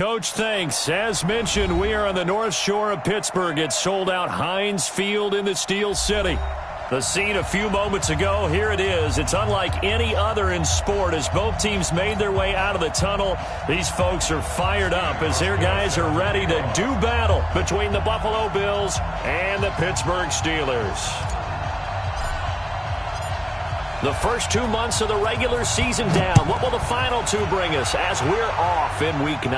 Coach, thanks. As mentioned, we are on the North Shore of Pittsburgh. It's sold out Heinz Field in the Steel City. The scene a few moments ago, here it is. It's unlike any other in sport. As both teams made their way out of the tunnel, these folks are fired up as their guys are ready to do battle between the Buffalo Bills and the Pittsburgh Steelers. The first 2 months of the regular season down. What will the final two bring us as we're off in Week 9?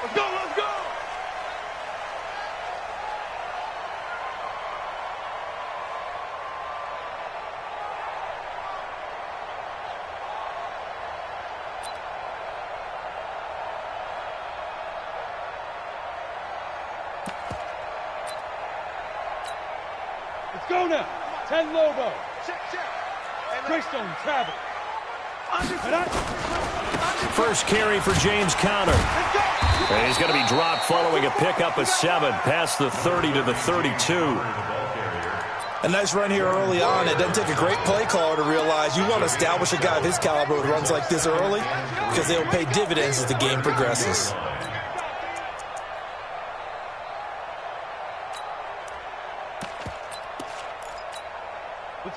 Let's go, let's go! Let's go now. 10 Lobo. Greystone, Travis. First carry for James Conner. And he's going to be dropped following a pickup of 7 past the 30 to the 32. A nice run here early on. It doesn't take a great play caller to realize you want to establish a guy of his caliber with runs like this early because they'll pay dividends as the game progresses.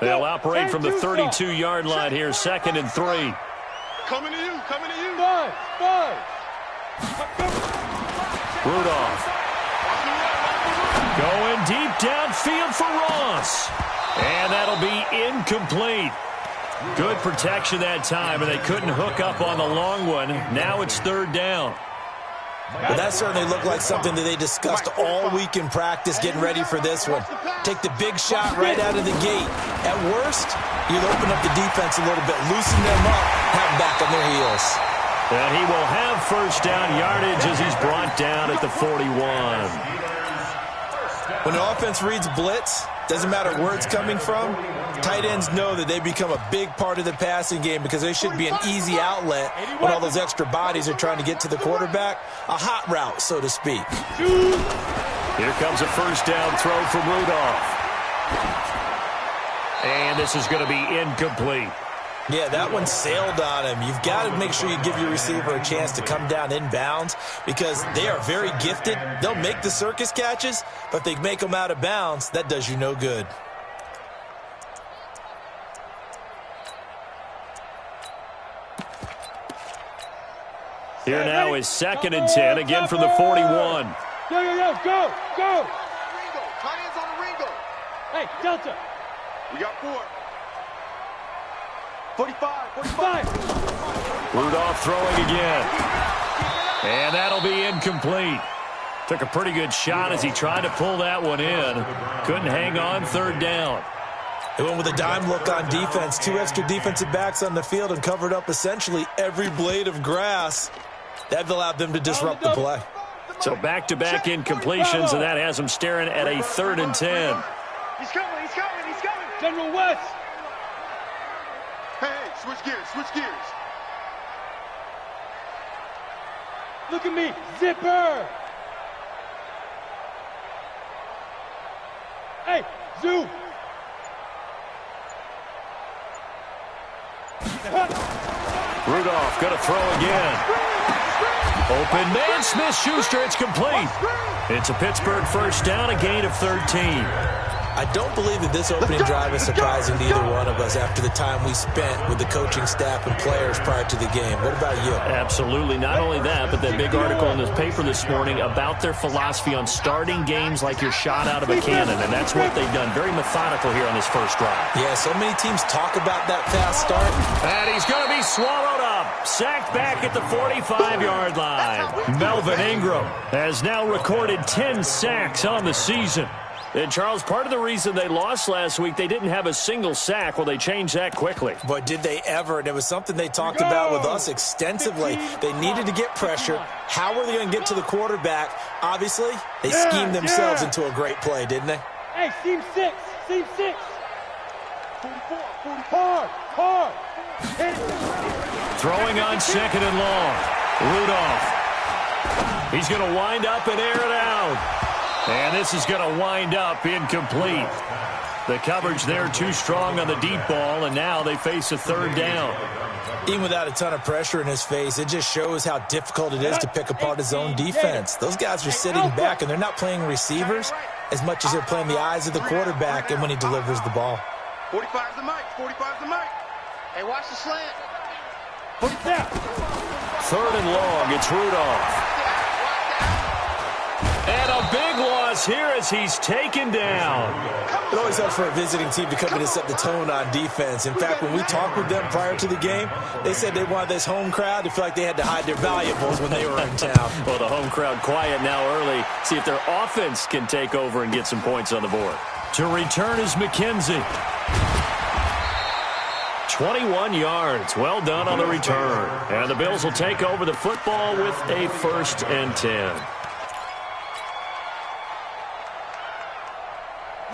They'll operate from the 32-yard line here, 2nd and 3. Coming to you, coming to you. Five. Rudolph. Going deep downfield for Ross. And that'll be incomplete. Good protection that time, and they couldn't hook up on the long one. Now it's 3rd down. But that certainly looked like something that they discussed all week in practice, getting ready for this one. Take the big shot right out of the gate. At worst, you'll open up the defense a little bit, loosen them up, have them back on their heels. And he will have first down yardage as he's brought down at the 41. When the offense reads blitz, doesn't matter where it's coming from, tight ends know that they become a big part of the passing game because they should be an easy outlet when all those extra bodies are trying to get to the quarterback. A hot route, so to speak. Here comes a first down throw from Rudolph. And this is going to be incomplete. Yeah, that one sailed on him. You've got to make sure you give your receiver a chance to come down inbounds because they are very gifted. They'll make the circus catches, but if they make them out of bounds, that does you no good. Here now is 2nd and 10, again from the 41. Go. Tight ends on the Ringo. Hey, Delta. We got 4. 45. Rudolph throwing again. And that'll be incomplete. Took a pretty good shot as he tried to pull that one in. Couldn't hang on, 3rd down. They went with a dime look on defense. 2 extra defensive backs on the field and covered up essentially every blade of grass. That allowed them to disrupt the play. So back-to-back incompletions, and that has them staring at a 3rd and 10. He's coming. General West. Hey, switch gears. Look at me. Zipper. Hey, Zoo. Rudolph going to throw again. Open man, Smith-Schuster, it's complete. It's a Pittsburgh first down, a gain of 13. I don't believe that this opening drive is surprising to either one of us after the time we spent with the coaching staff and players prior to the game. What about you? Absolutely. Not only that, but that big article in the paper this morning about their philosophy on starting games like you're shot out of a cannon, and that's what they've done. Very methodical here on this first drive. Yeah, so many teams talk about that fast start. And he's going to be swallowed up. Sacked back at the 45-yard line. Melvin Ingram has now recorded 10 sacks on the season. And, Charles, part of the reason they lost last week, they didn't have a single sack. Well, they changed that quickly. But did they ever? And it was something they talked about with us extensively. They needed to get pressure. How were they going to get to the quarterback? Obviously, they schemed themselves into a great play, didn't they? Hey, seam 6. 44. Hard. Throwing on 2nd and long. Rudolph. He's going to wind up and air it out. And this is going to wind up incomplete. The coverage there too strong on the deep ball, and now they face a third down. Even without a ton of pressure in his face, it just shows how difficult it is to pick apart his own defense. Those guys are sitting back, and they're not playing receivers as much as they're playing the eyes of the quarterback and when he delivers the ball. 45's the mic. 45's the mic. Hey, watch the slant. Third and long, it's Rudolph. And a big loss here as he's taken down. It always helps for a visiting team to come in and set the tone on defense. In fact, when we talked with them prior to the game, they said they wanted this home crowd to feel like they had to hide their valuables when they were in town. Well, the home crowd quiet now early. See if their offense can take over and get some points on the board. To return is McKenzie. 21 yards. Well done on the return. And the Bills will take over the football with a 1st and 10.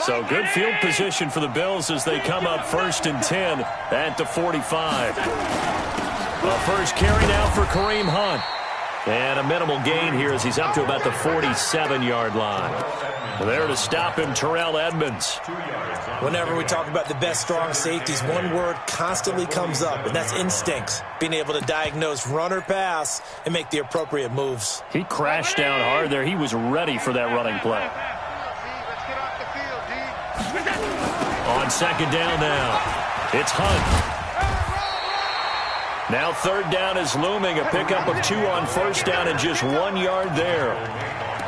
So good field position for the Bills as they come up 1st and 10 at the 45. A first carry now for Kareem Hunt. And a minimal gain here as he's up to about the 47-yard line. There to stop him, Terrell Edmonds. Whenever we talk about the best strong safeties, one word constantly comes up, and that's instincts. Being able to diagnose run or pass and make the appropriate moves. He crashed down hard there. He was ready for that running play. On 2nd down now, it's Hunt. Now 3rd down is looming. A pickup of 2 on 1st down and just 1 yard there.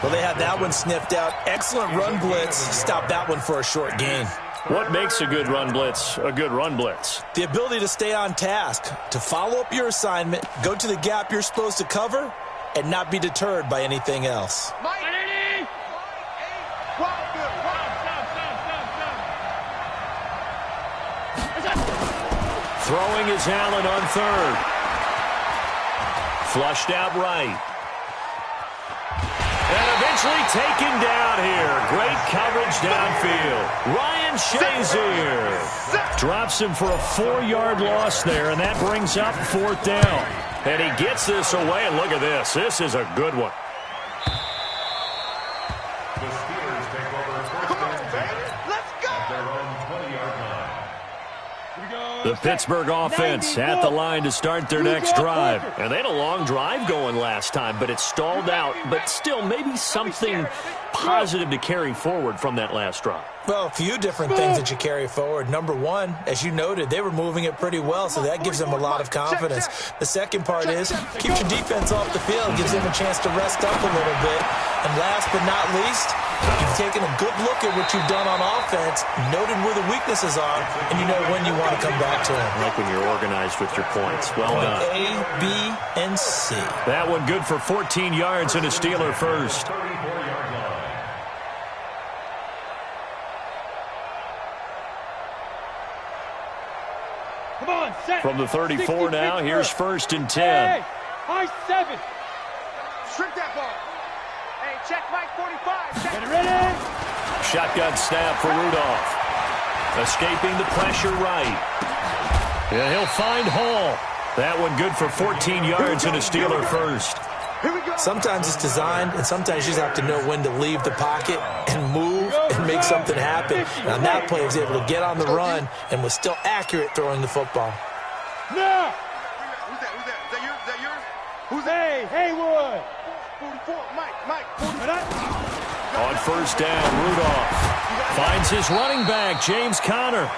Well, they had that one sniffed out. Excellent run blitz. Stop that one for a short gain. What makes a good run blitz a good run blitz? The ability to stay on task, to follow up your assignment, go to the gap you're supposed to cover, and not be deterred by anything else. Throwing is Allen on 3rd. Flushed out right. And eventually taken down here. Great coverage downfield. Ryan Shazier drops him for a 4-yard loss there, and that brings up 4th down. And he gets this away, and look at this. This is a good one. The Pittsburgh offense at the line to start their next drive. And they had a long drive going last time, but it stalled out. But still, maybe something positive to carry forward from that last drive. Well, a few different things that you carry forward. Number one, as you noted, they were moving it pretty well, so that gives them a lot of confidence. The second part is, keeps your defense off the field, gives them a chance to rest up a little bit. And last but not least, you've taken a good look at what you've done on offense, noted where the weaknesses are, and you know when you want to come back to them. I like when you're organized with your points. Well done. A, B, and C. That one good for 14 yards and a Steeler first. From the 34 now, here's 1st and 10. High 7. Strip that ball. Hey, check Mike 45. Check. Get ready. Shotgun snap for Rudolph. Escaping the pressure right. And he'll find Hall. That one good for 14 yards and a Steeler first. Sometimes it's designed, and sometimes you just have to know when to leave the pocket and move and make something happen. And on that play, he was able to get on the run and was still accurate throwing the football. Now. Who's that? Is that yours? Is that yours? Who's that? Haywood. 44. Mike. 44. On 1st down, Rudolph finds his running back, James Conner.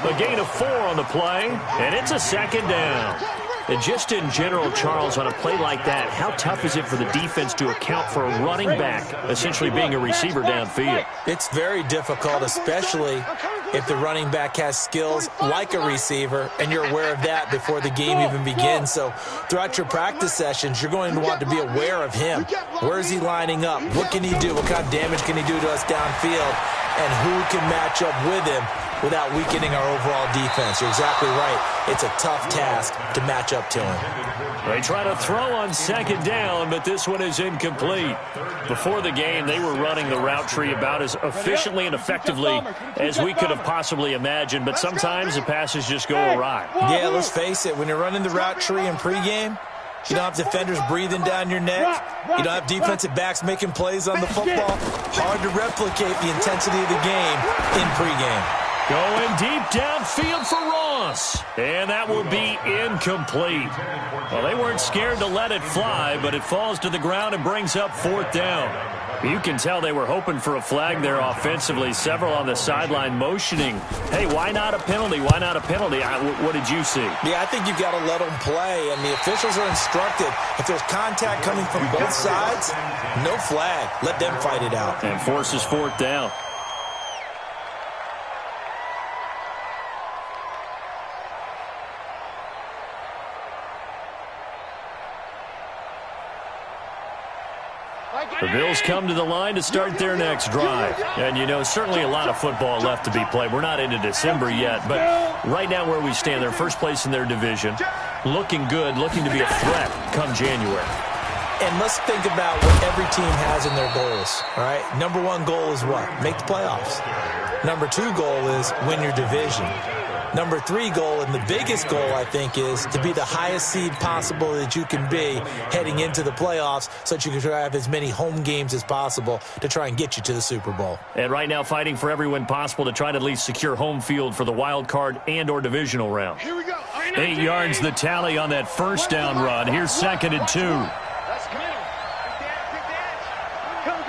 A gain of 4 on the play, and it's a 2nd down. And just in general, Charles, on a play like that, how tough is it for the defense to account for a running back essentially being a receiver downfield? It's very difficult, especially if the running back has skills like a receiver, and you're aware of that before the game even begins. So throughout your practice sessions, you're going to want to be aware of him. Where is he lining up? What can he do? What kind of damage can he do to us downfield? And who can match up with him without weakening our overall defense? You're exactly right. It's a tough task to match up to him. They try to throw on 2nd down, but this one is incomplete. Before the game, they were running the route tree about as efficiently and effectively as we could have possibly imagined, but sometimes the passes just go awry. Yeah, let's face it. When you're running the route tree in pregame, You don't have defenders breathing down your neck. You don't have defensive backs making plays on the football. Hard to replicate the intensity of the game in pregame. Going deep downfield for Ross. And that will be incomplete. Well, they weren't scared to let it fly, but it falls to the ground and brings up 4th down. You can tell they were hoping for a flag there offensively. Several on the sideline motioning, hey, why not a penalty? Why not a penalty? What did you see? Yeah, I think you've got to let them play, and the officials are instructed. If there's contact coming from both sides, no flag. Let them fight it out. And forces 4th down. The Bills come to the line to start their next drive. And, you know, certainly a lot of football left to be played. We're not into December yet, but right now where we stand, they're first place in their division. Looking good, looking to be a threat come January. And let's think about what every team has in their goals, all right? Number 1 goal is what? Make the playoffs. Number 2 goal is win your division. Number 3 goal, and the biggest goal, I think, is to be the highest seed possible that you can be heading into the playoffs so that you can try to have as many home games as possible to try and get you to the Super Bowl. And right now fighting for every win possible to try to at least secure home field for the wild card and or divisional round. Here we go. 8 yards the tally on that first down run. Here's 2nd and 2. Let's come in. Kick the edge. Come.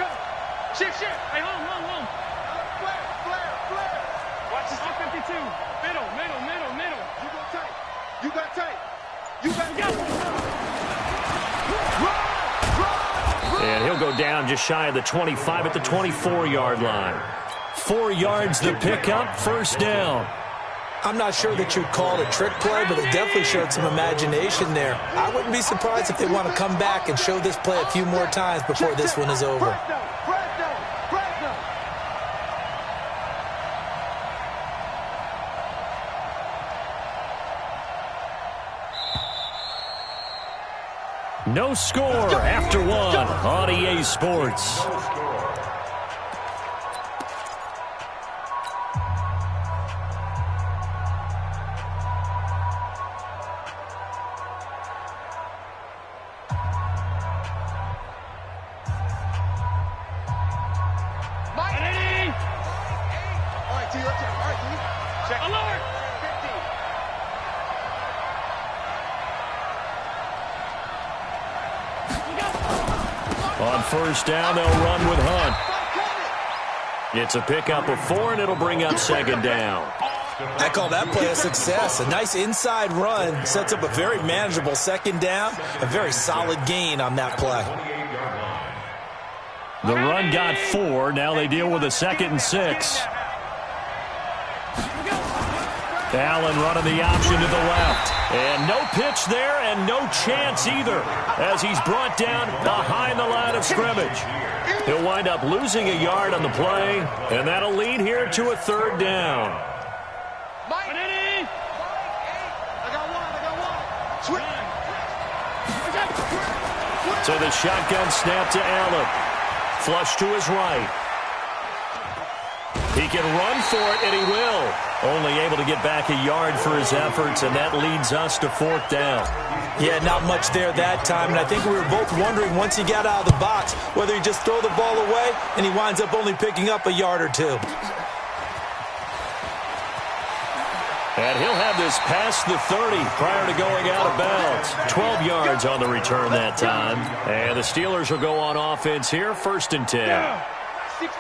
Shift. Hey, home. Flare. Watch this. 52. Middle. You got tight. And he'll go down just shy of the 25 at the 24-yard line. 4 yards the pickup, 1st down. I'm not sure that you'd call it a trick play, but it definitely showed some imagination there. I wouldn't be surprised if they want to come back and show this play a few more times before this one is over. No score after 1 on EA Sports. On 1st down, they'll run with Hunt. It's a pickup of 4, and it'll bring up 2nd down. I call that play a success. A nice inside run sets up a very manageable 2nd down. A very solid gain on that play. The run got 4. Now they deal with a 2nd and 6. Allen running the option to the left. And no pitch there and no chance either as he's brought down behind the line of scrimmage. He'll wind up losing a yard on the play, and that'll lead here to a 3rd down. So the shotgun snap to Allen. Flush to his right. He can run for it, and he will. Only able to get back a yard for his efforts, and that leads us to 4th down. Yeah, not much there that time, and I think we were both wondering once he got out of the box whether he just throw the ball away, and he winds up only picking up a yard or 2. And he'll have this past the 30 prior to going out of bounds. 12 yards on the return that time. And the Steelers will go on offense here, 1st and 10.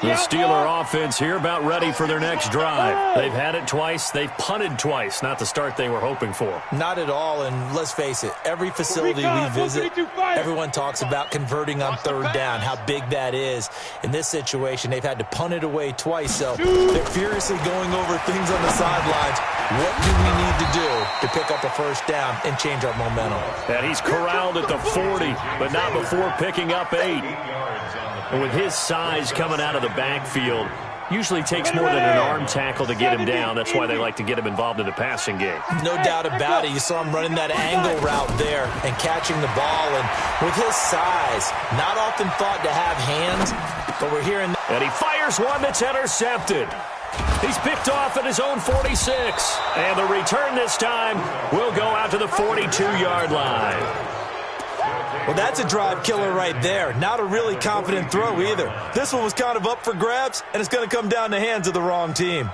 The Steeler offense here about ready for their next drive. They've had it twice. They've punted twice. Not the start they were hoping for. Not at all, and let's face it, every facility we visit, everyone talks about converting on 3rd down, how big that is. In this situation, they've had to punt it away twice, so they're furiously going over things on the sidelines. What do we need to do to pick up a 1st down and change our momentum? And he's corralled at the 40, but not before picking up 8. And with his size coming out of the backfield, usually takes more than an arm tackle to get him down. That's why they like to get him involved in the passing game. No doubt about it. You saw him running that angle route there and catching the ball. And with his size, not often thought to have hands, but we're hearing that. And he fires one that's intercepted. He's picked off at his own 46. And the return this time will go out to the 42-yard line. Well, that's a drive killer right there. Not a really confident throw either. This one was kind of up for grabs, and it's going to come down the hands of the wrong team.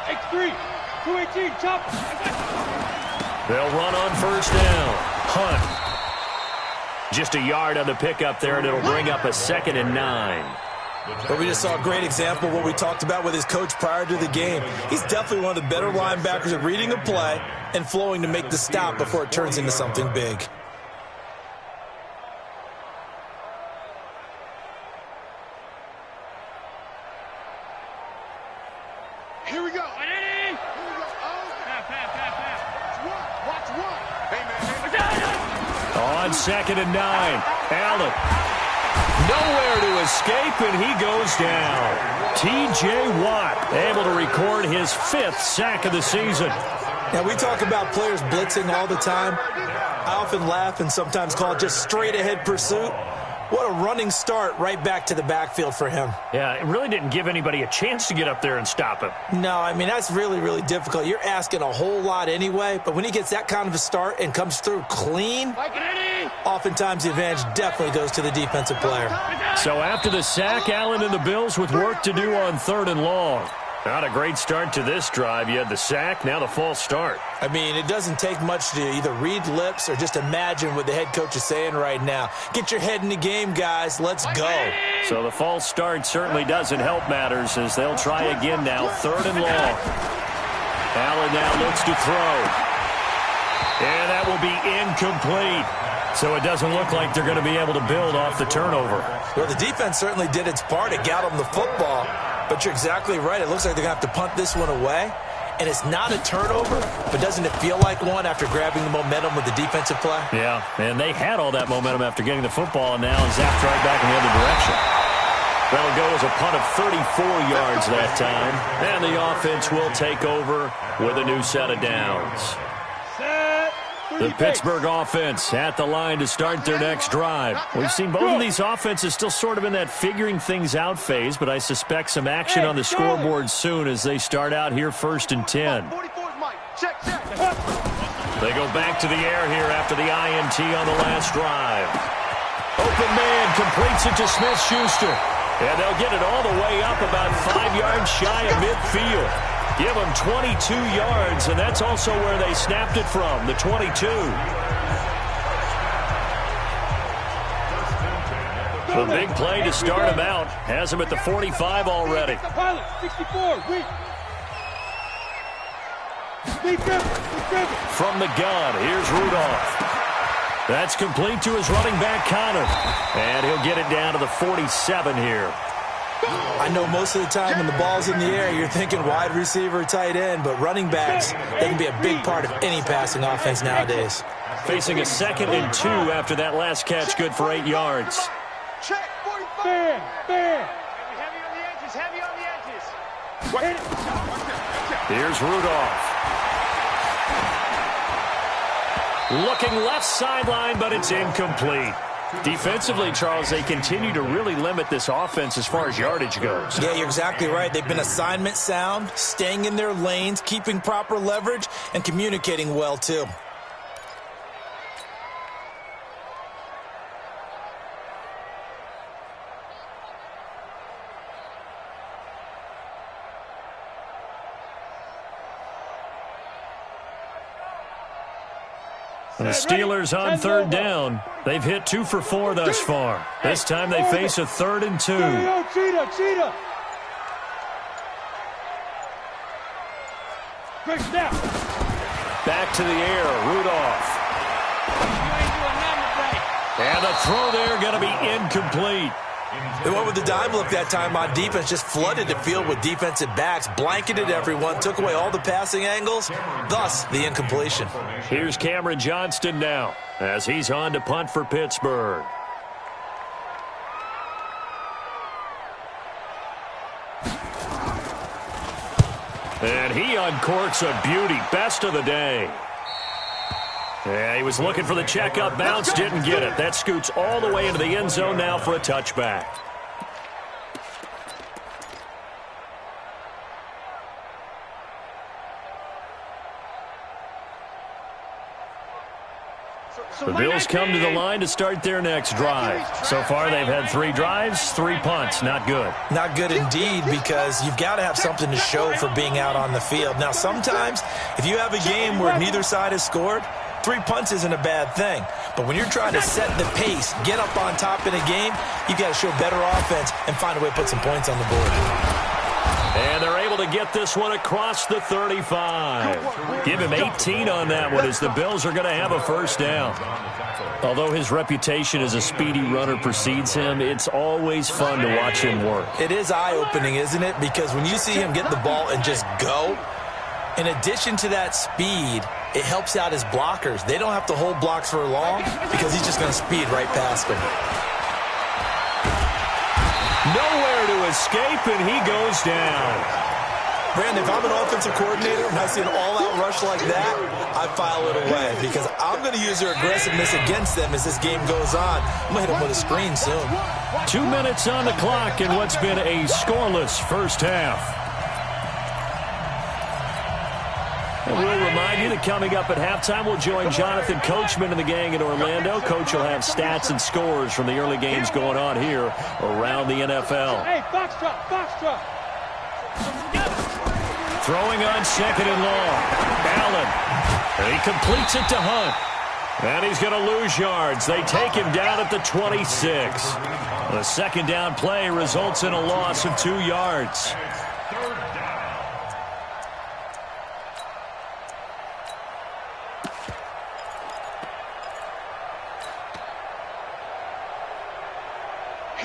X3, 218, chop. They'll run on first down. Hunt. Just a yard on the pickup there, and it'll bring up a 2nd and 9. But we just saw a great example of what we talked about with his coach prior to the game. He's definitely one of the better linebackers at reading a play and flowing to make the stop before it turns into something big. Here we go. Here we go. Watch one. Hey, man. On 2nd and 9, Allen. Nowhere to escape, and he goes down. T.J. Watt able to record his 5th sack of the season. Now, we talk about players blitzing all the time. I often laugh and sometimes call it just straight-ahead pursuit. What a running start right back to the backfield for him. Yeah, it really didn't give anybody a chance to get up there and stop him. No, I mean, that's really, really difficult. You're asking a whole lot anyway, but when he gets that kind of a start and comes through clean, oftentimes the advantage definitely goes to the defensive player. So after the sack, Allen and the Bills with work to do on 3rd and long. Not a great start to this drive. You had the sack, now the false start. I mean, it doesn't take much to either read lips or just imagine what the head coach is saying right now. Get your head in the game, guys. Let's go. So the false start certainly doesn't help matters as they'll try again now, 3rd and long. Allen now looks to throw. And that will be incomplete. So it doesn't look like they're going to be able to build off the turnover. Well, the defense certainly did its part. It got them the football. But you're exactly right. It looks like they're going to have to punt this one away. And it's not a turnover, but doesn't it feel like one after grabbing the momentum with the defensive play? Yeah, and they had all that momentum after getting the football, and now zapped right back in the other direction. That'll go as a punt of 34 yards that time. And the offense will take over with a new set of downs. The Pittsburgh offense at the line to start their next drive. We've seen both of these offenses still sort of in that figuring things out phase, but I suspect some action on the scoreboard soon as they start out here 1st and 10. They go back to the air here after the INT on the last drive. Open man completes it to Smith-Schuster. And they'll get it all the way up about 5 yards shy of midfield. Give them 22 yards, and that's also where they snapped it from, the 22. The big play to start him out has him at the 45 already. 64, From the gun, here's Rudolph. That's complete to his running back, Connor. And he'll get it down to the 47 here. I know most of the time when the ball's in the air, you're thinking wide receiver, tight end, but running backs, they can be a big part of any passing offense nowadays. Facing a 2nd and 2 after that last catch, good for 8 yards. Check, 45. Bam, bam. Heavy on the edges. Here's Rudolph. Looking left sideline, but it's incomplete. Defensively, Charles, they continue to really limit this offense as far as yardage goes. Yeah, you're exactly right. They've been assignment sound, staying in their lanes, keeping proper leverage, and communicating well, too. The Steelers on 3rd down. They've hit 2 for 4 thus far. This time they face a 3rd and 2. Cheetah. Great snap. Back to the air, Rudolph. And the throw there going to be incomplete. They went with the dime look that time on defense, just flooded the field with defensive backs, blanketed everyone, took away all the passing angles, thus the incompletion. Here's Cameron Johnston now as he's on to punt for Pittsburgh. And he uncorks a beauty, best of the day. Yeah, he was looking for the checkup bounce, didn't get it. That scoots all the way into the end zone now for a touchback. The Bills come to the line to start their next drive. So far, they've had 3 drives, 3 punts. Not good. Not good indeed, because you've got to have something to show for being out on the field. Now, sometimes, if you have a game where neither side has scored, 3 punts isn't a bad thing. But when you're trying to set the pace, get up on top in a game, you got to show better offense and find a way to put some points on the board. And they're able to get this one across the 35. Give him 18 on that one as the Bills are going to have a first down. Although his reputation as a speedy runner precedes him, it's always fun to watch him work. It is eye-opening, isn't it? Because when you see him get the ball and just go, in addition to that speed, it helps out his blockers. They don't have to hold blocks for long because he's just going to speed right past them. Nowhere to escape, and he goes down. Brandon, if I'm an offensive coordinator and I see an all-out rush like that, I file it away because I'm going to use their aggressiveness against them as this game goes on. I'm going to hit them with a screen soon. 2 minutes on the clock in what's been a scoreless first half. And we'll remind you that coming up at halftime, we'll join Jonathan Coachman and the gang in Orlando. Coach will have stats and scores from the early games going on here around the NFL. Hey, box drop. Throwing on 2nd and long. Allen. And he completes it to Hunt. And he's going to lose yards. They take him down at the 26. The second down play results in a loss of 2 yards.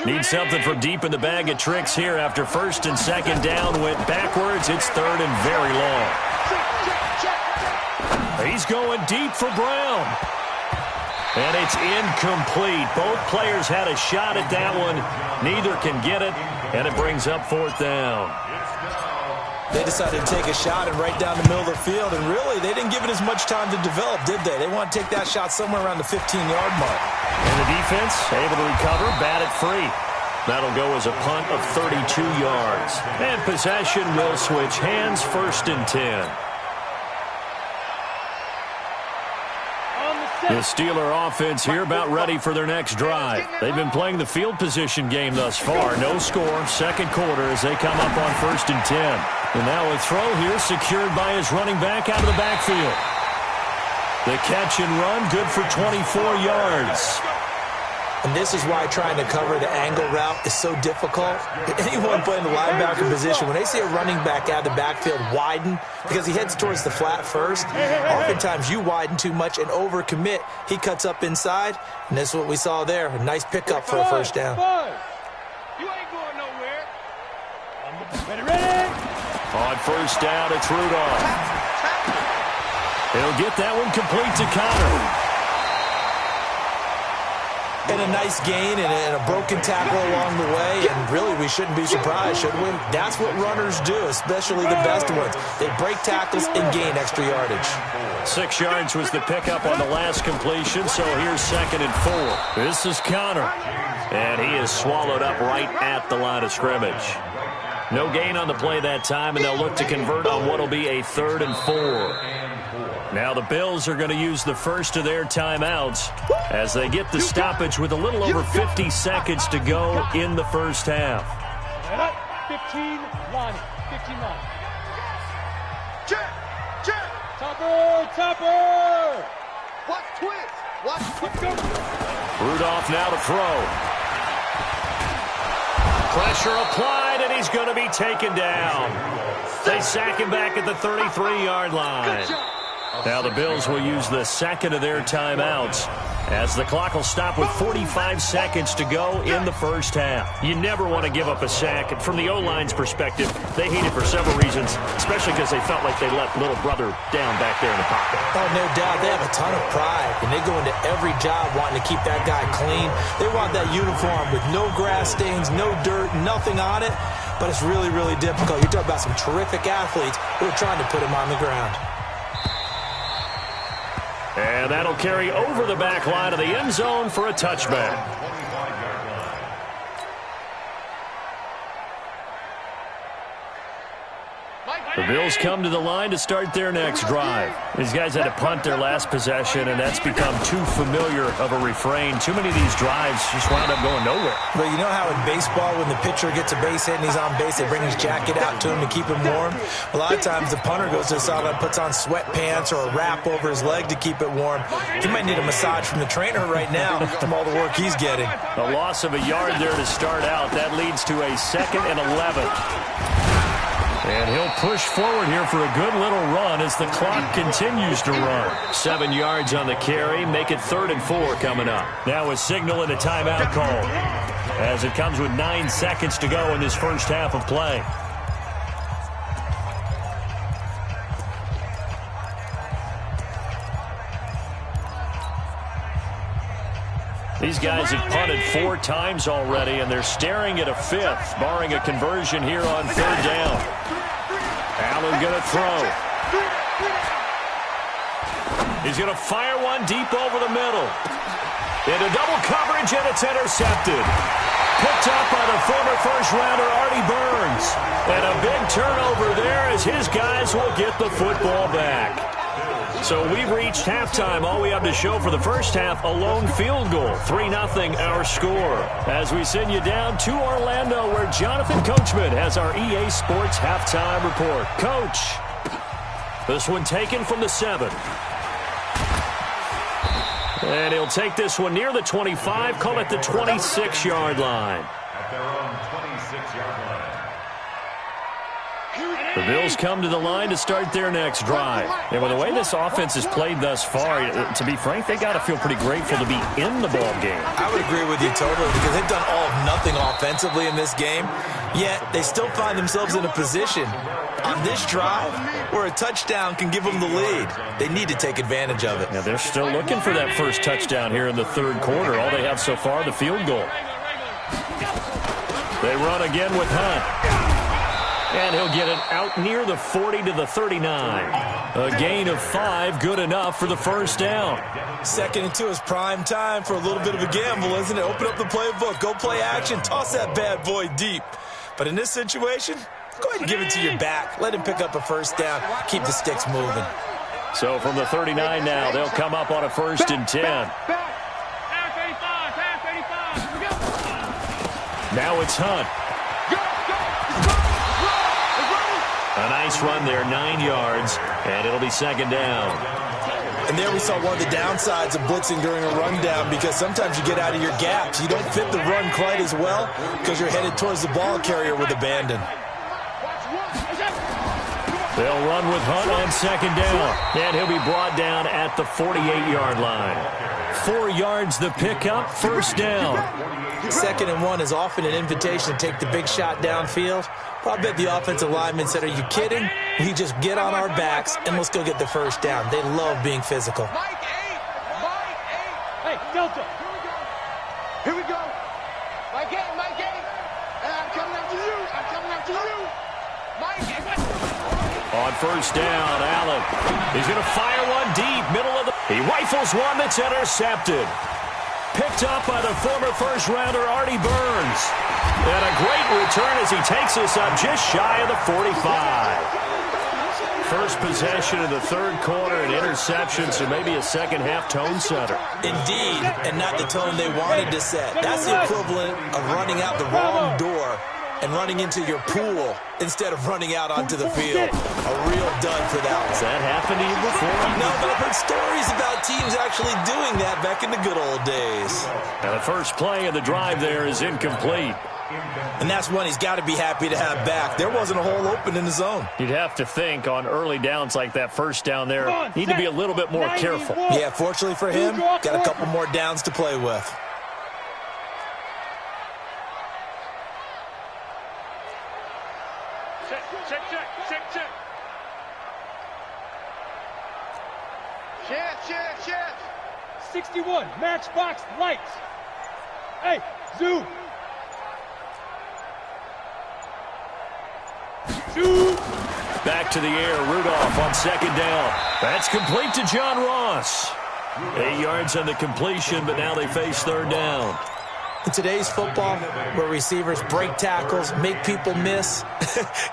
Need something from deep in the bag of tricks here after 1st and 2nd down went backwards. It's 3rd and very long. He's going deep for Brown. And it's incomplete. Both players had a shot at that one. Neither can get it, and it brings up 4th down. They decided to take a shot and right down the middle of the field, and really, they didn't give it as much time to develop, did they? They want to take that shot somewhere around the 15-yard mark. And the defense able to recover, bat it free. That'll go as a punt of 32 yards. And possession will switch hands, 1st and 10. The Steeler offense here about ready for their next drive. They've been playing the field position game thus far. No score, 2nd quarter as they come up on 1st and 10. And now a throw here secured by his running back out of the backfield. The catch and run good for 24 yards. And this is why trying to cover the angle route is so difficult. Anyone playing the linebacker position, when they see a running back out of the backfield widen, because he heads towards the flat first, oftentimes you widen too much and overcommit. He cuts up inside, and that's what we saw there. A nice pickup for a first down. You ain't going nowhere. Ready. On 1st down, it's Rudolph. He'll get that one complete to Connor. And a nice gain and a broken tackle along the way. And really, we shouldn't be surprised, should we? That's what runners do, especially the best ones. They break tackles and gain extra yardage. 6 yards was the pickup on the last completion, so here's 2nd and 4. This is Connor. And he is swallowed up right at the line of scrimmage. No gain on the play that time, and they'll look to convert on what will be a 3rd and 4. Now the Bills are going to use the first of their timeouts as they get the stoppage with a little over 50 seconds to go in the first half. 15 line. Check. Topper. Watch twist. Rudolph now to throw. Pressure applied, and he's going to be taken down. They sack him back at the 33-yard line. Now the Bills will use the second of their timeouts as the clock will stop with 45 seconds to go in the first half. You never want to give up a sack. And from the O-line's perspective, they hate it for several reasons, especially because they felt like they let little brother down back there in the pocket. Oh, no doubt. They have a ton of pride, and they go into every job wanting to keep that guy clean. They want that uniform with no grass stains, no dirt, nothing on it. But it's really, really difficult. You're talking about some terrific athletes who are trying to put him on the ground. And And that'll carry over the back line of the end zone for a touchback. The Bills come to the line to start their next drive. These guys had to punt their last possession, and that's become too familiar of a refrain. Too many of these drives just wound up going nowhere. But you know how in baseball, when the pitcher gets a base hit and he's on base, they bring his jacket out to him to keep him warm? A lot of times the punter goes to the sideline, puts on sweatpants or a wrap over his leg to keep it warm. He might need a massage from the trainer right now from all the work he's getting. A loss of a yard there to start out. That leads to a 2nd and 11. And he'll push forward here for a good little run as the clock continues to run. 7 yards on the carry. Make it 3rd and 4 coming up. Now a signal and a timeout call as it comes with 9 seconds to go in this first half of play. These guys have punted 4 times already, and they're staring at a 5th, barring a conversion here on 3rd down. Allen going to throw. He's going to fire one deep over the middle. Into double coverage, and it's intercepted. Picked up by the former first-rounder Artie Burns. And a big turnover there as his guys will get the football back. So we've reached halftime. All we have to show for the first half, a lone field goal. 3-0 our score. As we send you down to Orlando, where Jonathan Coachman has our EA Sports halftime report. Coach, this one taken from the 7. And he'll take this one near the 25, call it the 26-yard line. At their own 26-yard line. The Bills come to the line to start their next drive. And with the way this offense has played thus far, to be frank, they got to feel pretty grateful to be in the ball game. I would agree with you totally because they've done all of nothing offensively in this game, yet they still find themselves in a position on this drive where a touchdown can give them the lead. They need to take advantage of it. Now they're still looking for that first touchdown here in the 3rd quarter. All they have so far, the field goal. They run again with Hunt. And he'll get it out near the 40 to the 39. A gain of 5, good enough for the first down. 2nd and 2 is prime time for a little bit of a gamble, isn't it? Open up the playbook, go play action, toss that bad boy deep. But in this situation, go ahead and give it to your back. Let him pick up a first down. Keep the sticks moving. So from the 39 now, they'll come up on a 1st and 10. Now it's Hunt. A nice run there, 9 yards, and it'll be 2nd down. And there we saw one of the downsides of blitzing during a rundown because sometimes you get out of your gaps. You don't fit the run quite as well because you're headed towards the ball carrier with abandon. They'll run with Hunt on 2nd down, and he'll be brought down at the 48-yard line. 4 yards the pickup, 1st down. 2nd and 1 is often an invitation to take the big shot downfield. Well, I bet the offensive linemen said, are you kidding? We just get on our backs and let's go get the first down. They love being physical. Hey, Delta. Here we go. Mike 8. And I'm coming after you. Mike 8. On 1st down, Allen. He's going to fire one deep, middle of the... He rifles one that's intercepted. Picked up by the former first-rounder Artie Burns. And a great return as he takes us up just shy of the 45. First possession of the 3rd quarter, an interception, so maybe a second-half tone setter. Indeed, and not the tone they wanted to set. That's the equivalent of running out the wrong door and running into your pool instead of running out onto the field. A real dud for that one. Has that happened to you before? No, but I've heard stories about teams actually doing that back in the good old days. And the first play of the drive there is incomplete. And that's one he's got to be happy to have back. There wasn't a hole open in the zone. You'd have to think on early downs like that, 1st down there, need to be a little bit more careful. Yeah, fortunately for him, got a couple more downs to play with. Check. 61, matchbox lights. Hey, zoom. Back to the air, Rudolph on 2nd down. That's complete to John Ross. 8 yards on the completion, but now they face third down. In today's football, where receivers break tackles, make people miss,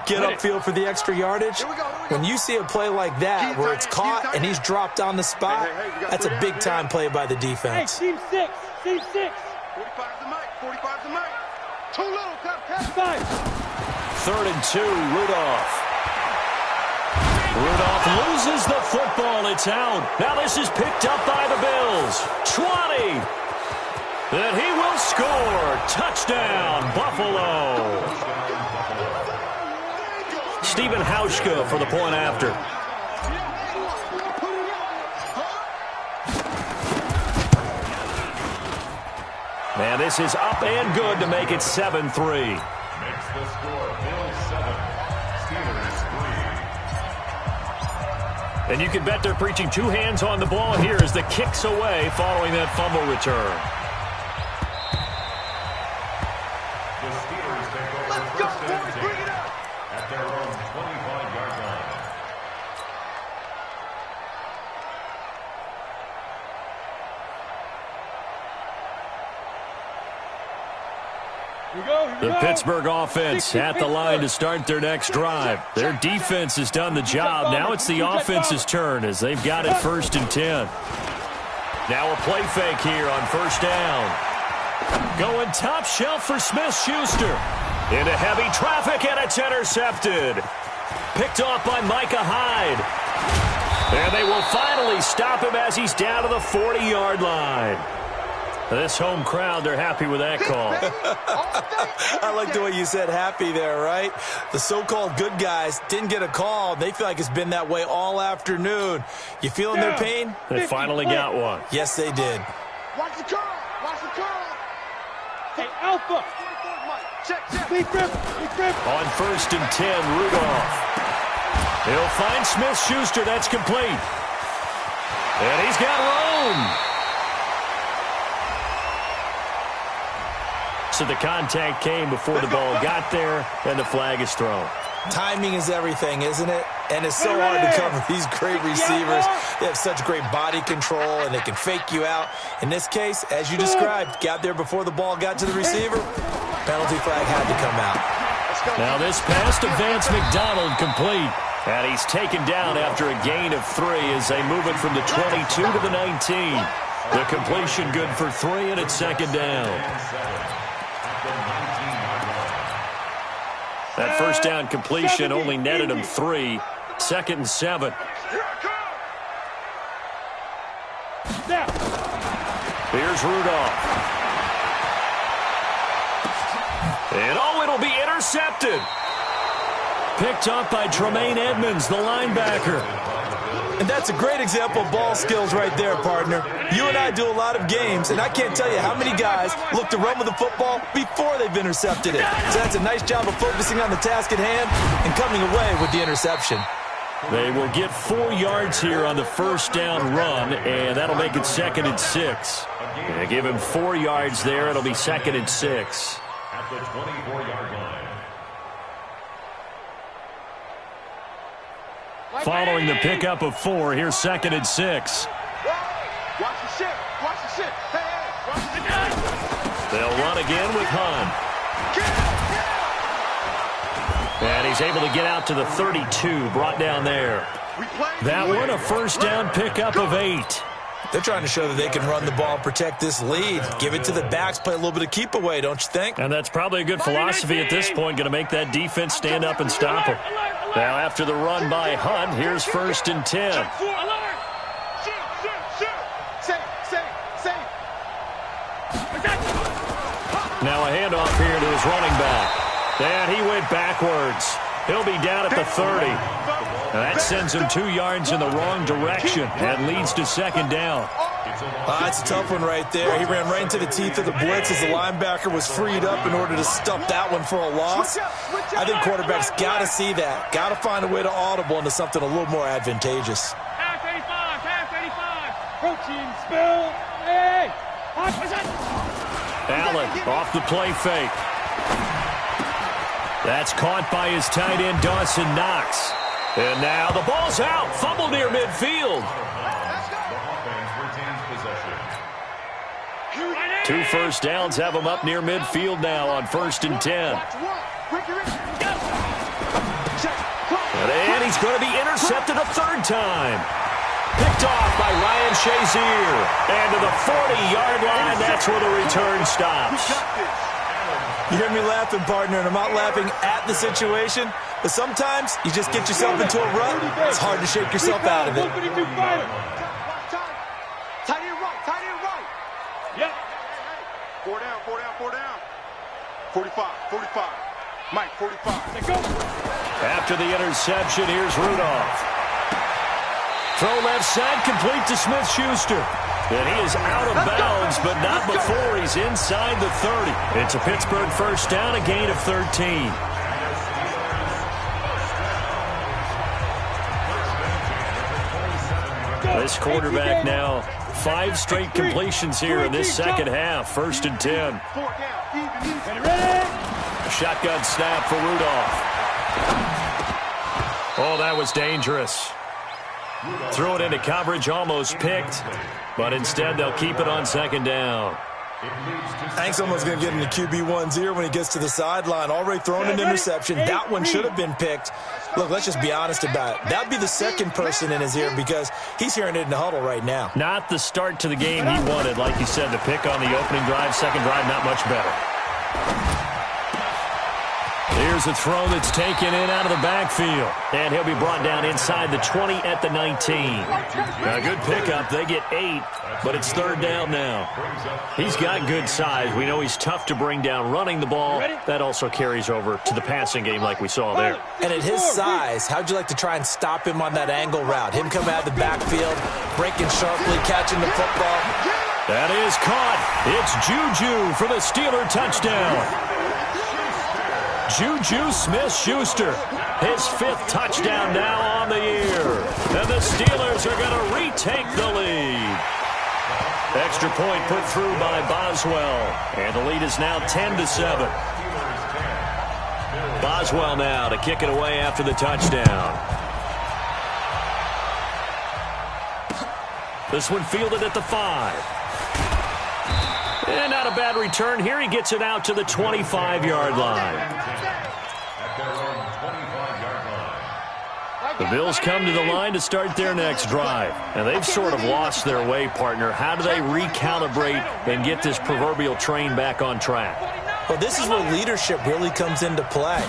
get upfield for the extra yardage, when you see a play like that where it's caught and he's dropped on the spot, that's a big-time play by the defense. Hey, team 6, team 6. 45's the mic, 45's the mic. Too little, catch 5. 3rd and 2, Rudolph. Rudolph loses the football. It's out. Now this is picked up by the Bills. 20. And he will score. Touchdown, Buffalo. Stephen Hauschka for the point after. And this is up and good to make it 7-3. Makes the score Bills 7, Steelers 3. And you can bet they're preaching 2 hands on the ball here as the kick's away following that fumble return. The Steelers take over first and 10 at their own 25-yard line. The Pittsburgh offense at the line to start their next drive. Their defense has done the job. Now it's the offense's turn as they've got it 1st and 10. Now a play fake here on 1st down. Going top shelf for Smith-Schuster. Into heavy traffic, and it's intercepted. Picked off by Micah Hyde. And they will finally stop him as he's down to the 40-yard line. This home crowd, they're happy with that call. I like the way you said happy there, right? The so-called good guys didn't get a call. They feel like it's been that way all afternoon. You feeling their pain? They finally got one. Yes, they did. Watch the curl. Watch the curl. Hey, Alpha. Check. Big grip. On 1st and 10, Rudolph. He'll find Smith-Schuster. That's complete. And he's got room. So the contact came before the ball got there, and the flag is thrown. Timing is everything, isn't it? And it's so hard to cover these great receivers. They have such great body control, and they can fake you out. In this case, as you described, got there before the ball got to the receiver. Penalty flag had to come out. Now this pass to Vance McDonald complete. And he's taken down after a gain of 3 as they move it from the 22 to the 19. The completion good for 3, and it's 2nd down. That 1st down completion only netted him 3. 2nd and 7. Here's Rudolph. And it'll be intercepted. Picked up by Tremaine Edmonds, the linebacker. And that's a great example of ball skills right there, partner. You and I do a lot of games, and I can't tell you how many guys look to run with the football before they've intercepted it. So that's a nice job of focusing on the task at hand and coming away with the interception. They will get 4 yards here on the 1st down run, and that'll make it 2nd and 6. They give him 4 yards there. It'll be 2nd and 6. At the 24-yard line. Following the pickup of 4, here's 2nd and 6. Watch the shit. Watch the shit. Hey, watch the shit. They'll run again with Hunt. And he's able to get out to the 32, brought down there. That one a 1st down pickup of 8. They're trying to show that they can run the ball and protect this lead. Give it to the backs, play a little bit of keep away, don't you think? And that's probably a good philosophy at this point, going to make that defense stand up and stop him. Now after the run by Hunt, here's 1st and 10. Now a handoff here to his running back. And he went backwards. He'll be down at the 30. That sends him 2 yards in the wrong direction and leads to 2nd down. That's a tough one right there. He ran right into the teeth of the blitz as the linebacker was freed up in order to stuff that one for a loss. I think quarterbacks got to see that. Got to find a way to audible into something a little more advantageous. Half 85. Protein spill. Hey. Allen off the play fake. That's caught by his tight end, Dawson Knox. And now the ball's out. Fumble near midfield. The offense retains 2 first downs have them up near midfield now on 1st and 10. And he's going to be intercepted a 3rd time. Picked off by Ryan Shazier. And to the 40-yard line, that's where the return stops. You hear me laughing, partner, and I'm not laughing at the situation, but sometimes you just get yourself into a rut. It's hard to shake yourself out of it. Tight end right. Yep. 4 down. 45. Mike, 45. Let's go. After the interception, here's Rudolph. Throw left side, complete to Smith-Schuster. And he is out of bounds, but not before he's inside the 30. It's a Pittsburgh first down, a gain of 13. This quarterback now, 5 straight completions here in this second half. 1st and 10. A shotgun snap for Rudolph. Oh, that was dangerous. Threw it into coverage, almost picked, but instead they'll keep it on 2nd down. I think someone's going to get into QB1's ear when he gets to the sideline. Already thrown an interception. That one should have been picked. Look, let's just be honest about it. That would be the 2nd person in his ear because he's hearing it in the huddle right now. Not the start to the game he wanted. Like you said, the pick on the opening drive, 2nd drive, not much better. Here's a throw that's taken in out of the backfield. And he'll be brought down inside the 20 at the 19. A good pickup. They get 8, but it's 3rd down now. He's got good size. We know he's tough to bring down running the ball. That also carries over to the passing game like we saw there. And at his size, how'd you like to try and stop him on that angle route? Him coming out of the backfield, breaking sharply, catching the football. That is caught. It's Juju for the Steeler touchdown. Juju Smith-Schuster, his 5th touchdown now on the year. And the Steelers are going to retake the lead. Extra point put through by Boswell. And the lead is now 10-7. Boswell now to kick it away after the touchdown. This one fielded at the 5. And not a bad return here. He gets it out to the 25-yard line. The Bills come to the line to start their next drive. And they've sort of lost their way, partner. How do they recalibrate and get this proverbial train back on track? Well, this is where leadership really comes into play.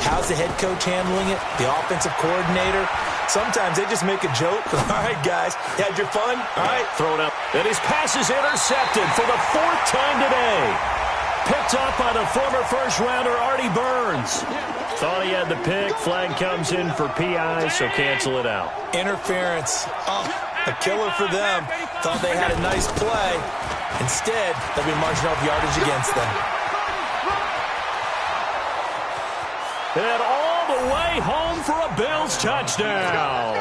How's the head coach handling it? The offensive coordinator? Sometimes they just make a joke. All right, guys, you had your fun? All right. Throw it up. And his pass is intercepted for the 4th time today. Picked up by the former first-rounder Artie Burns. Thought he had the pick. Flag comes in for PI, so cancel it out. Interference. Oh, a killer for them. Thought they had a nice play. Instead, they'll be marching off yardage against them. And all the way home for a Bills touchdown.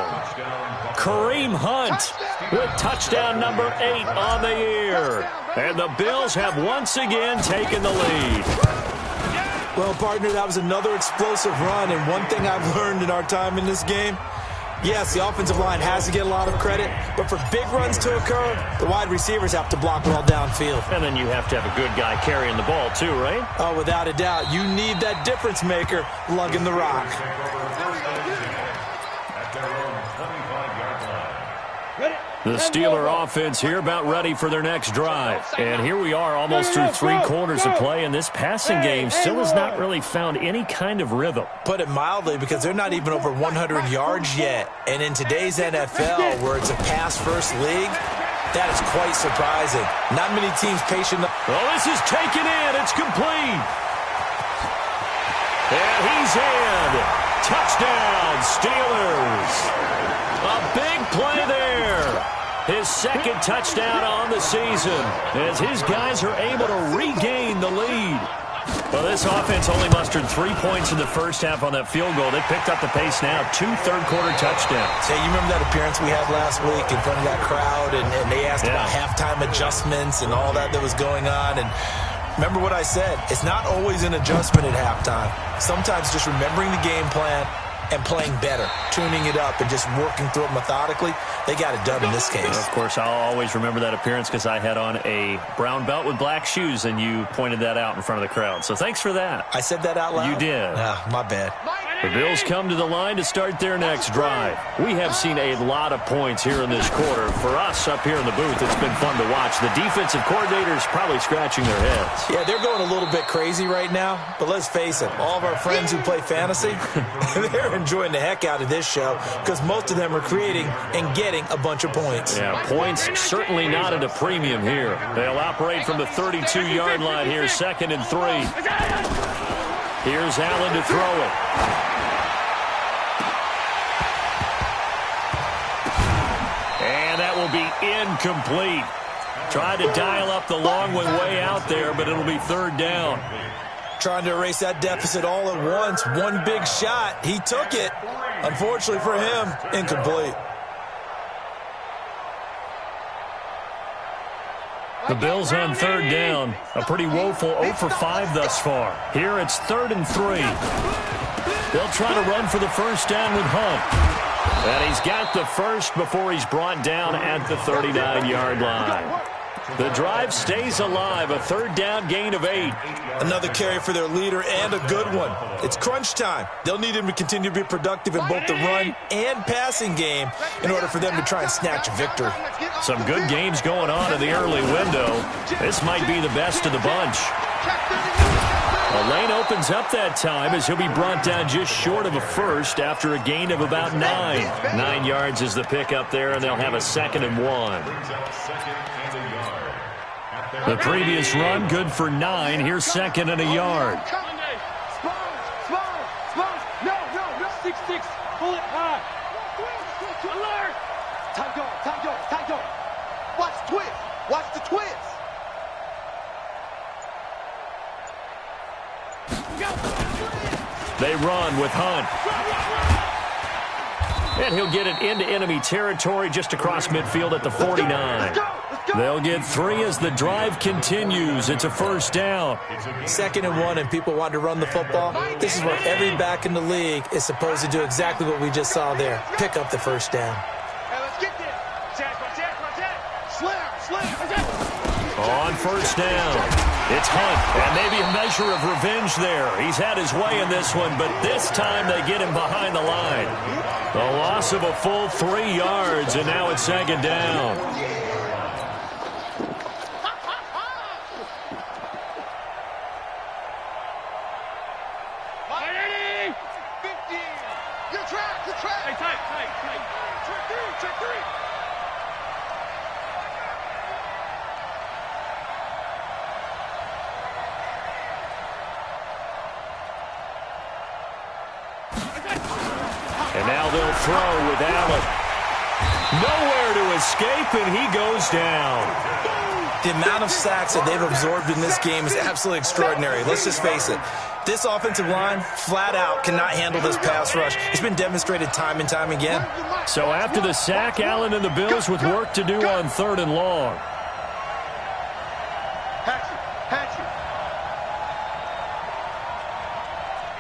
Kareem Hunt with touchdown number 8 on the year. And the Bills have once again taken the lead. Well, partner, that was another explosive run. And one thing I've learned in our time in this game, yes, the offensive line has to get a lot of credit, but for big runs to occur, the wide receivers have to block well downfield. And then you have to have a good guy carrying the ball too, right? Oh, without a doubt. You need that difference maker lugging the rock. The Steeler offense here about ready for their next drive. And here we are almost through 3 quarters of play, and this passing game still has not really found any kind of rhythm. Put it mildly, because they're not even over 100 yards yet. And in today's NFL, where it's a pass-first league, that is quite surprising. Not many teams patient. Well, this is taken in. It's complete. And he's in. Touchdown, Steelers. A big play there. His 2nd touchdown on the season as his guys are able to regain the lead. Well, this offense only mustered 3 points in the first half on that field goal. They picked up the pace now, 2 third-quarter touchdowns. Hey, you remember that appearance we had last week in front of that crowd, and they asked about halftime adjustments and all that was going on, and remember what I said. It's not always an adjustment at halftime. Sometimes just remembering the game plan, and playing better, tuning it up and just working through it methodically. They got it done in this case. Of course, I'll always remember that appearance because I had on a brown belt with black shoes, and you pointed that out in front of the crowd. So thanks for that. I said that out loud? You did. My bad. The Bills come to the line to start their next drive. We have seen a lot of points here in this quarter. For us up here in the booth, it's been fun to watch. The defensive coordinators probably scratching their heads. Yeah, they're going a little bit crazy right now, but let's face it, all of our friends who play fantasy, they're enjoying the heck out of this show because most of them are creating and getting a bunch of points. Yeah, points certainly not at a premium here. They'll operate from the 32-yard line here, 2nd and 3. Here's Allen to throw it. And that will be incomplete. Tried to dial up the long one way out there, but it'll be 3rd down. Trying to erase that deficit all at once. One big shot. He took it. Unfortunately for him, incomplete. The Bills on 3rd down. A pretty woeful 0 for 5 thus far. Here it's 3rd and 3. They'll try to run for the first down with Hunt. And he's got the first before he's brought down at the 39-yard line. The drive stays alive, a 3rd down gain of 8. Another carry for their leader and a good one. It's crunch time. They'll need him to continue to be productive in both the run and passing game in order for them to try and snatch a victory. Some good games going on in the early window. This might be the best of the bunch. The lane opens up that time as he'll be brought down just short of a first after a gain of about 9. 9 yards is the pickup there, and they'll have a 2nd and 1. The previous run, good for 9. Here's 2nd and a yard. No. 6-6. Pull it high. Alert. Time go. Watch the twist. Watch the twist. They run with Hunt. And he'll get it into enemy territory just across midfield at the 49. They'll get 3 as the drive continues. It's a 1st down. 2nd and 1 and people want to run the football. This is where every back in the league is supposed to do exactly what we just saw there. Pick up the 1st down. Hey, let's get there. Jack. Slam. On 1st down. It's Hunt, and maybe a measure of revenge there. He's had his way in this one, but this time they get him behind the line. The loss of a full 3 yards, and now it's 2nd down. Good track. Hey, tight. Check 3. And now they'll throw with Allen. Nowhere to escape, and he goes down. The amount of sacks that they've absorbed in this game is absolutely extraordinary. Let's just face it. This offensive line, flat out, cannot handle this pass rush. It's been demonstrated time and time again. So after the sack, Allen and the Bills with work to do on 3rd and long. Hatchet.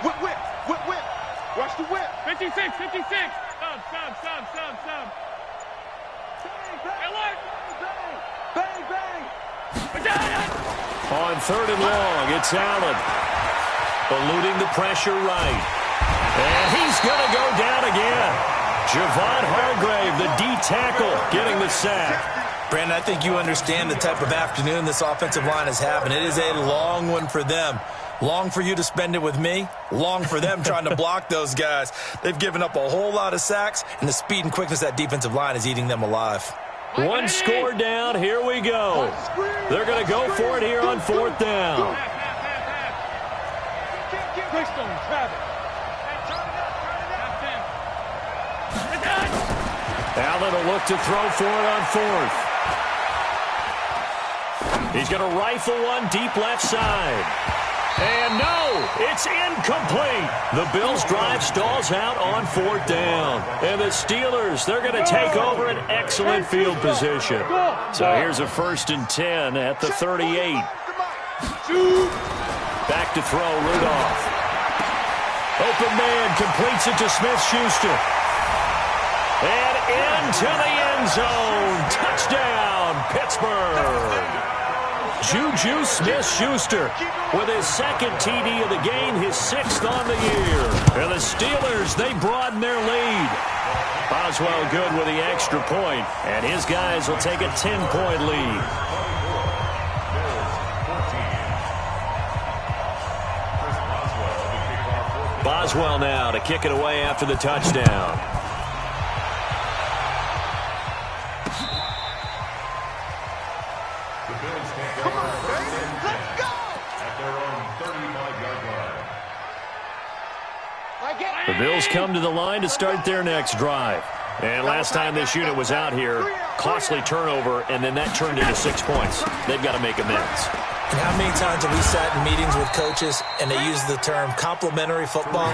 Whip. Watch the whip. 56. Stop. Alert. Bang. On 3rd and long, it's Allen. Eluding the pressure right. And he's going to go down again. Javon Hargrave, the D tackle, getting the sack. Brandon, I think you understand the type of afternoon this offensive line is having. It is a long one for them. Long for you to spend it with me. Long for them trying to block those guys. They've given up a whole lot of sacks, and the speed and quickness of that defensive line is eating them alive. 1 score down. Here we go. They're going to go for it here on 4th down. Quickstone, Travis. Allen will look to throw for it on 4th. He's going to rifle one deep left side. And no, it's incomplete. The Bills' drive stalls out on 4th down. And the Steelers, they're going to take over an excellent field position. So here's a 1st and 10 at the 38. Back to throw, Rudolph. Open man completes it to Smith-Schuster. And into the end zone. Touchdown, Pittsburgh. Juju Smith-Schuster with his second TD of the game, his 6th on the year. And the Steelers, they broaden their lead. Boswell good with the extra point, and his guys will take a 10-point lead. Boswell now to kick it away after the touchdown. The Bills come to the line to start their next drive. And last time this unit was out here, costly turnover, and then that turned into 6 points. They've got to make amends. And how many times have we sat in meetings with coaches and they use the term complementary football?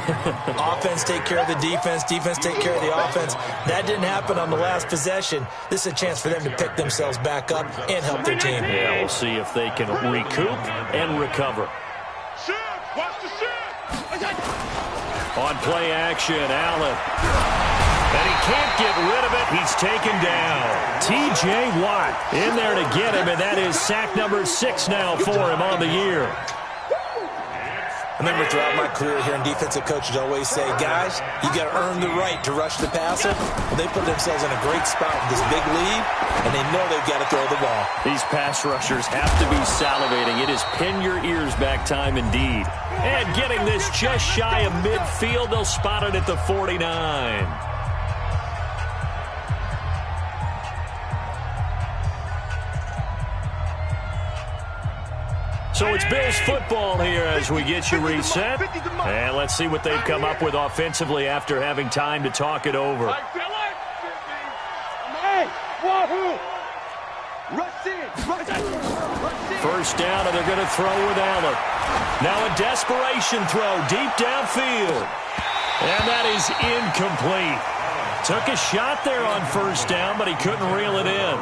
Offense take care of the defense, defense take care of the offense. That didn't happen on the last possession. This is a chance for them to pick themselves back up and help their team. Yeah, we'll see if they can recoup and recover. Watch the shit. On play action, Allen. And he can't get rid of it. He's taken down. T.J. Watt in there to get him, and that is sack number 6 now for him on the year. I remember throughout my career hearing defensive coaches always say, guys, you got to earn the right to rush the passer. Well, they put themselves in a great spot with this big lead, and they know they've got to throw the ball. These pass rushers have to be salivating. It is pin your ears back time indeed. And getting this just shy of midfield, they'll spot it at the 49. So it's Bills football here as we get you reset. And let's see what they've come up with offensively after having time to talk it over. First down, and they're going to throw with Allen. Now a desperation throw deep downfield. And that is incomplete. Took a shot there on first down, but he couldn't reel it in.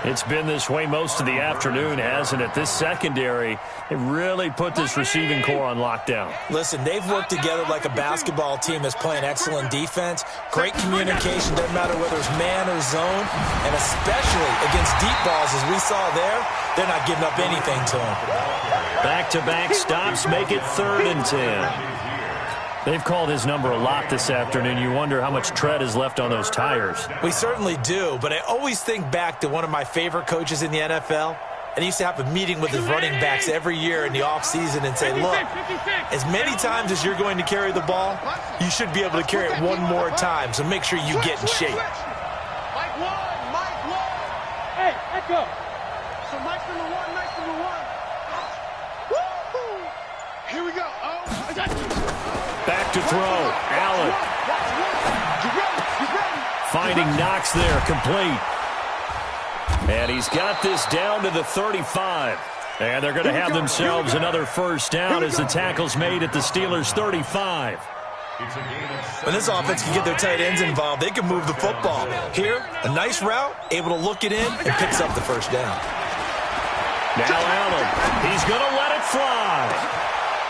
It's been this way most of the afternoon, hasn't it? This secondary, they really put this receiving core on lockdown. Listen, they've worked together like a basketball team that's playing excellent defense. Great communication, doesn't matter whether it's man or zone. And especially against deep balls, as we saw there, they're not giving up anything to them. Back-to-back stops make it 3rd and 10. They've called his number a lot this afternoon. You wonder how much tread is left on those tires. We certainly do, but I always think back to one of my favorite coaches in the NFL. And he used to have a meeting with his running backs every year in the offseason and say, look, as many times as you're going to carry the ball, you should be able to carry it one more time, so make sure you get in shape. Mike 1. Hey, echo. So Mike's number 1, Mike's number 1. Woo! Here we go. Oh, I got you. Back to throw. Allen. Finding Knox there, complete. And he's got this down to the 35. And they're going to have themselves another first down as the tackle's made at the Steelers' 35. When this offense can get their tight ends involved, they can move the football. Here, a nice route, able to look it in, and picks up the first down. Now Allen, he's going to let it fly.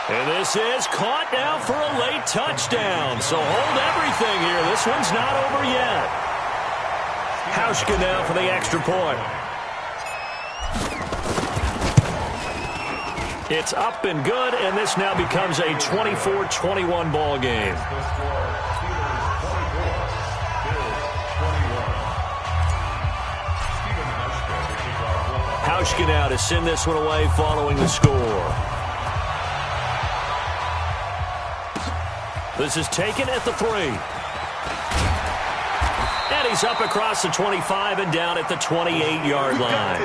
And this is caught now for a late touchdown. So hold everything here. This one's not over yet. Hauschka now for the extra point. It's up and good, and this now becomes a 24-21 ball game. Hauschka now to send this one away following the score. This is taken at the 3. And he's up across the 25 and down at the 28-yard line.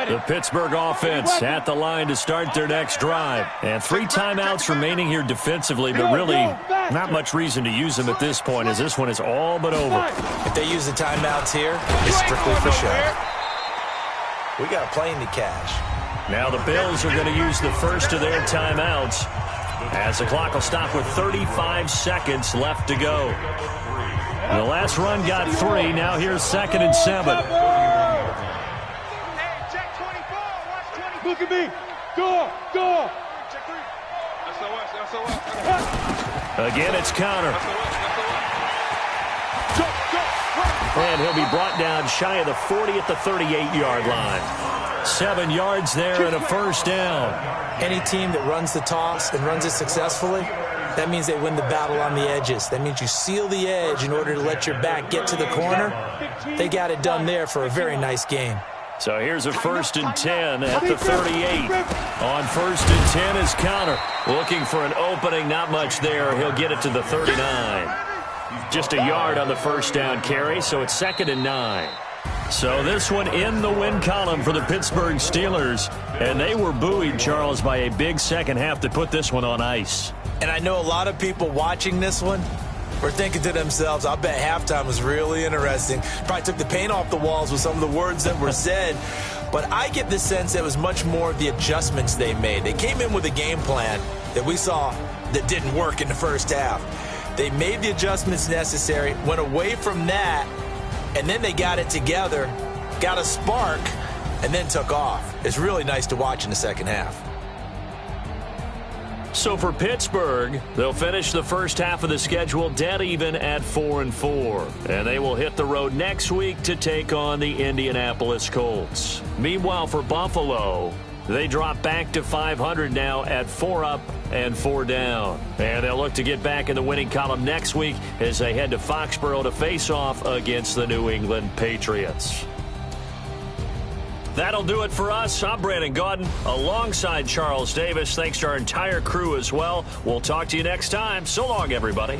The Pittsburgh offense at the line to start their next drive. And 3 timeouts remaining here defensively, but really not much reason to use them at this point, as this one is all but over. If they use the timeouts here, it's strictly for show. We got a plane to cash. Now the Bills are going to use the first of their timeouts as the clock will stop with 35 seconds left to go. The last run got 3. Now here's 2nd and 7. Hey, check 24. Watch 24. Look at me. Go. Again, it's counter. And he'll be brought down shy of the 40 at the 38-yard line. 7 yards there and a first down. Any team that runs the toss and runs it successfully, that means they win the battle on the edges. That means you seal the edge in order to let your back get to the corner. They got it done there for a very nice game. So here's a 1st and 10 at the 38. On 1st and 10 is counter. Looking for an opening, not much there. He'll get it to the 39. Just a yard on the first down carry, so it's 2nd and 9. So this one in the win column for the Pittsburgh Steelers. And they were buoyed, Charles, by a big second half to put this one on ice. And I know a lot of people watching this one were thinking to themselves, I bet halftime was really interesting. Probably took the paint off the walls with some of the words that were said. But I get the sense that it was much more of the adjustments they made. They came in with a game plan that we saw that didn't work in the first half. They made the adjustments necessary, went away from that, and then they got it together, got a spark, and then took off. It's really nice to watch in the second half. So for Pittsburgh, they'll finish the first half of the schedule dead even at 4-4. And they will hit the road next week to take on the Indianapolis Colts. Meanwhile, for Buffalo, they drop back to 500 now at 4 up and 4 down. And they'll look to get back in the winning column next week as they head to Foxborough to face off against the New England Patriots. That'll do it for us. I'm Brandon Gaudin alongside Charles Davis. Thanks to our entire crew as well. We'll talk to you next time. So long, everybody.